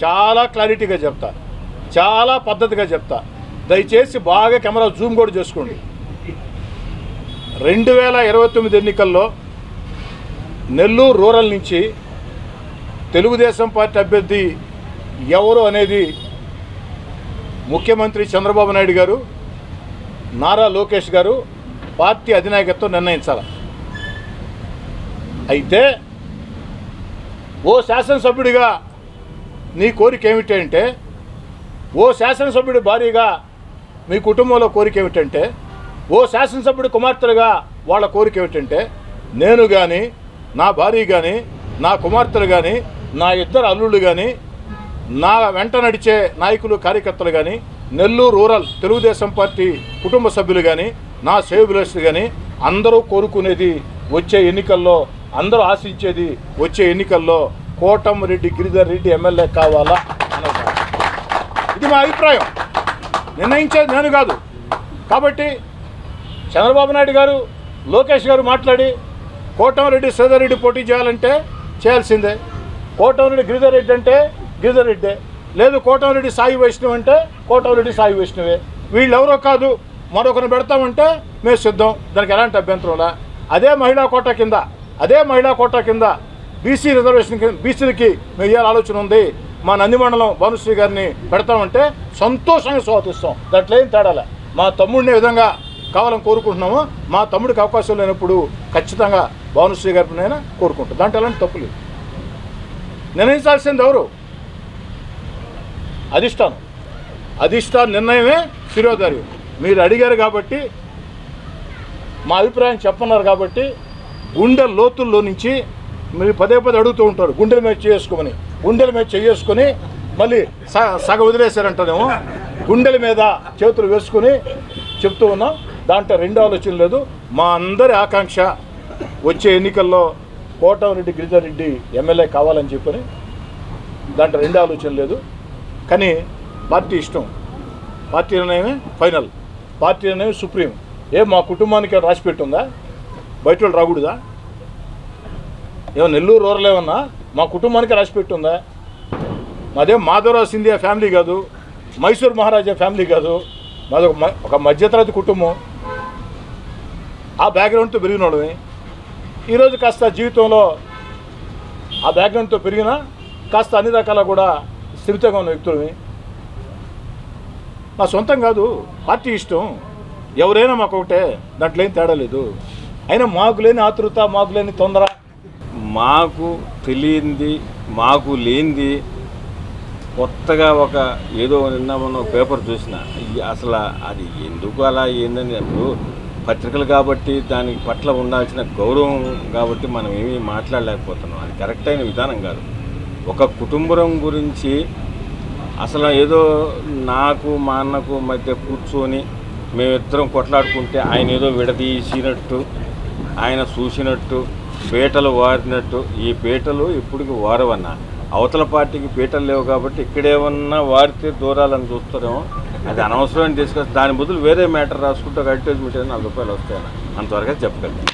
చాలా క్లారిటీగా చెప్తా, చాలా పద్ధతిగా చెప్తా. దయచేసి బాగా కెమెరా జూమ్ కూడా చేసుకోండి. 2029 ఎన్నికల్లో నెల్లూరు రూరల్ నుంచి తెలుగుదేశం పార్టీ అభ్యర్థి ఎవరు అనేది ముఖ్యమంత్రి చంద్రబాబు నాయుడు గారు, నారా లోకేష్ గారు పార్టీ అధినాయకత్వం నిర్ణయించాలి. అయితే ఓ శాసనసభ్యుడిగా నీ కోరిక ఏమిటంటే, ఓ శాసనసభ్యుడి భార్యగా మీ కుటుంబంలో కోరిక ఏమిటంటే, ఓ శాసనసభ్యుడి కుమార్తెలుగా వాళ్ళ కోరిక ఏమిటంటే, నేను కానీ, నా భార్య కానీ, నా కుమార్తెలు కానీ, నా ఇద్దరు అల్లుళ్ళు కానీ, నా వెంట నడిచే నాయకులు కార్యకర్తలు కానీ, నెల్లూరు రూరల్ తెలుగుదేశం పార్టీ కుటుంబ సభ్యులు కానీ, నా సేవకులు కానీ అందరూ కోరుకునేది వచ్చే ఎన్నికల్లో, అందరూ ఆశించేది వచ్చే ఎన్నికల్లో కోటమిరెడ్డి గిరిధర్ రెడ్డి ఎమ్మెల్యే కావాలా అన్నది. ఇది మా అభిప్రాయం. నిర్ణయించేది నేను కాదు. కాబట్టి చంద్రబాబు నాయుడు గారు, లోకేష్ గారు మాట్లాడి కోటమిరెడ్డి శ్రీధర్ రెడ్డి పోటీ చేయాలంటే చేయాల్సిందే. కోటమిరెడ్డి గిరిధర్ రెడ్డి అంటే గిరిధర్ రెడ్డే. లేదు కోటమిరెడ్డి సాయి వైష్ణవ్ అంటే కోటమిరెడ్డి సాయి వైష్ణవే. వీళ్ళు ఎవరో కాదు, మరొకరిని పెడతామంటే మేము సిద్ధం. దానికి ఎలాంటి అభ్యంతరంలా. అదే మహిళా కోటా కింద బీసీ రిజర్వేషన్ బీసీలకి మేము ఇయ్యాల ఆలోచన ఉంది. మా నందిమండలం భానుశ్రీ గారిని పెడతామంటే సంతోషంగా స్వాగతిస్తాం. దాంట్లో ఏం తేడాలే. మా తమ్ముడిని ఏ విధంగా కావాలని కోరుకుంటున్నామో మా తమ్ముడికి అవకాశం లేనప్పుడు ఖచ్చితంగా భానుశ్రీ గారినైనా కోరుకుంటాం. దాంట్లో ఎలాంటి తప్పు లేదు. నిర్ణయించాల్సింది ఎవరు? అధిష్టానం నిర్ణయమే శిరోధార్యం. మీరు అడిగారు కాబట్టి, మా అభిప్రాయం చెప్పన్నారు కాబట్టి, గుండె లోతుల్లో నుంచి మీరు పదే అడుగుతూ ఉంటారు గుండెల మీద చేసుకొని మళ్ళీ సగం వదిలేశారంటేనేమో గుండెల మీద చేతులు వేసుకొని చెప్తూ ఉన్నాం. దాంట్లో రెండు ఆలోచన లేదు. మా అందరి ఆకాంక్ష వచ్చే ఎన్నికల్లో కోటమిరెడ్డి గిరిధర్ రెడ్డి ఎమ్మెల్యే కావాలని చెప్పని. దాంట్లో రెండు ఆలోచన లేదు. కానీ పార్టీ ఇష్టం, పార్టీ నిర్ణయమే ఫైనల్, పార్టీ నిర్ణయం సుప్రీం. మా కుటుంబానికి రాసిపెట్టుందా? బయట వాళ్ళు రాకూడదా? నెల్లూరు రూరల్ ఏమన్నా మా కుటుంబానికి రాసిపెట్టుందా? మాదేం మాధవరావు సింధియా ఫ్యామిలీ కాదు, మైసూర్ మహారాజా ఫ్యామిలీ కాదు. మాది ఒక మధ్యతరగతి కుటుంబం. ఆ బ్యాక్గ్రౌండ్తో పెరిగిన వాళ్ళని. ఈరోజు కాస్త జీవితంలో ఆ బ్యాక్గ్రౌండ్తో పెరిగినా కాస్త అన్ని రకాల కూడా స్థిమితంగా ఉన్న వ్యక్తులని. మా సొంతం కాదు, పార్టీ ఇష్టం. ఎవరైనా మాకు ఒకటే, దాంట్లో ఏం తేడా లేదు. అయినా మాకు లేని ఆతృత, మాకు లేని తొందర, మాకు తెలియంది, మాకు లేనిది కొత్తగా ఒక ఏదో నిన్న మనం పేపర్ చూసిన అసలు అది ఎందుకు అలా ఏందని. ఇప్పుడు పత్రికలు కాబట్టి దానికి పట్ల ఉండాల్సిన గౌరవం కాబట్టి మనం ఏమీ మాట్లాడలేకపోతున్నాం. అది కరెక్ట్ అయిన విధానం కాదు. ఒక కుటుంబం గురించి అసలు ఏదో నాకు మా అన్నకు మధ్య కూర్చొని మేమిద్దరం కొట్లాడుకుంటే ఆయన ఏదో విడదీసినట్టు, ఆయన చూసినట్టు, పీటలు వారినట్టు. ఈ పీటలు ఇప్పటికి వారవన్నా, అవతల పార్టీకి పీటలు లేవు కాబట్టి ఇక్కడేమన్నా వారితే దూరాలని చూస్తారేమో. అది అనవసరమైన తీసుకొచ్చి దాని బదులు వేరే మ్యాటర్ రాసుకుంటే అడ్వర్టైజ్మెంట్ అయినా ₹4 వస్తాయన్న. అంతవరకు చెప్పగలను.